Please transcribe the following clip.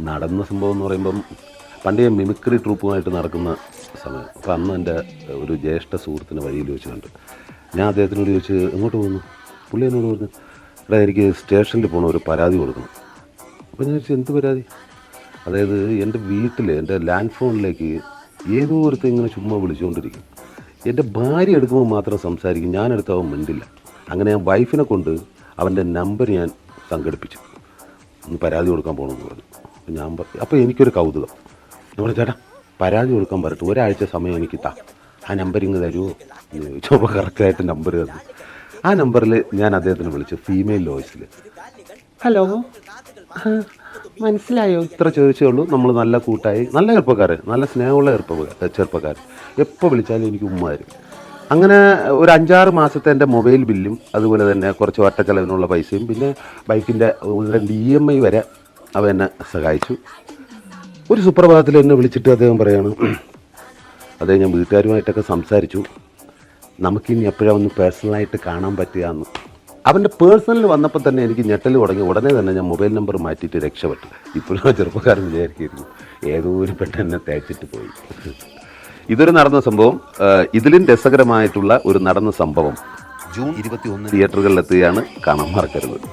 നടന്ന സംഭവം എന്ന് പറയുമ്പം പണ്ട് ഞാൻ മിമിക്രി ട്രൂപ്പുമായിട്ട് നടക്കുന്ന സമയം. അപ്പോൾ അന്ന് എൻ്റെ ഒരു ജ്യേഷ്ഠ സുഹൃത്തിനെ വഴിയിൽ വെച്ച് കണ്ടു. ഞാൻ അദ്ദേഹത്തിനോട് ചോദിച്ച് എങ്ങോട്ട് പോകുന്നു? പുള്ളി എന്നോട് പറഞ്ഞു, എടാ എനിക്ക് സ്റ്റേഷനിൽ പോകണം, ഒരു പരാതി കൊടുക്കണം. അപ്പോൾ ഞാൻ ചോദിച്ചു എന്ത് പരാതി? അതായത് എൻ്റെ വീട്ടിൽ എൻ്റെ ലാൻഡ് ഫോണിലേക്ക് ഏതോ ഒരുത്തൻ ഇങ്ങനെ ചുമ്മാ വിളിച്ചുകൊണ്ടിരിക്കും. എൻ്റെ ഭാര്യ എടുക്കുമ്പോൾ മാത്രം സംസാരിക്കും, ഞാനെടുത്ത് അവൻ മിണ്ടില്ല. അങ്ങനെ ഞാൻ വൈഫിനെ കൊണ്ട് അവൻ്റെ നമ്പർ ഞാൻ സംഘടിപ്പിച്ചു, ഒന്ന് പരാതി കൊടുക്കാൻ പോകണമെന്ന് പറഞ്ഞു. അപ്പോൾ ഞാൻ അപ്പോൾ എനിക്കൊരു കൗതുകം. നമ്മൾ ചേട്ടാ പരാതി കൊടുക്കാൻ പറഞ്ഞിട്ട് ഒരാഴ്ച സമയം എനിക്ക് ആ നമ്പർ ഇങ്ങ് തരുമോ എന്ന് ചോദിച്ചപ്പോൾ കറക്റ്റായിട്ട് നമ്പർ തന്നു. ആ നമ്പറിൽ ഞാൻ അദ്ദേഹത്തിന് വിളിച്ചു, ഫീമെയിൽ വോയിസിൽ. ഹലോ, മനസ്സിലായോ? ഇത്ര ചോദിച്ചേ ഉള്ളൂ. നമ്മൾ നല്ല കൂട്ടായി, നല്ല ചെറുപ്പക്കാർ, നല്ല സ്നേഹമുള്ള ചെറുപ്പക്കാർ. എപ്പോൾ വിളിച്ചാലും എനിക്ക് ഉമ്മ തരും. അങ്ങനെ ഒരു 5-6 മാസത്തെ എൻ്റെ മൊബൈൽ ബില്ലും അതുപോലെ തന്നെ കുറച്ച് വട്ടച്ചെലവിനുള്ള പൈസയും പിന്നെ ബൈക്കിൻ്റെ 2 EMI വരെ അവ എന്നെ സഹായിച്ചു. ഒരു സുപ്രഭാതത്തിൽ എന്നെ വിളിച്ചിട്ട് അദ്ദേഹം പറയാണ്, അതേ ഞാൻ വീട്ടുകാരുമായിട്ടൊക്കെ സംസാരിച്ചു, നമുക്കിനി എപ്പോഴാണ് ഒന്ന് പേഴ്സണലായിട്ട് കാണാൻ പറ്റുകയെന്ന്. അവൻ്റെ പേഴ്സണൽ വന്നപ്പോൾ തന്നെ എനിക്ക് ഞെട്ടൽ തുടങ്ങി. ഉടനെ തന്നെ ഞാൻ മൊബൈൽ നമ്പർ മാറ്റിയിട്ട് രക്ഷപ്പെട്ടു. ഇപ്പോഴും ആ ചെറുപ്പക്കാരൻ വിചാരിക്കുന്നു ഏതോ ഒരു പെട്ടെന്നെ തേച്ചിട്ട് പോയി. ഇതൊരു നടന്ന സംഭവം. ഇതിലും രസകരമായിട്ടുള്ള ഒരു നടന്ന സംഭവം ജൂൺ 21 തിയേറ്ററുകളിലെത്തുകയാണ്. കാണാൻ മറക്കരുത്.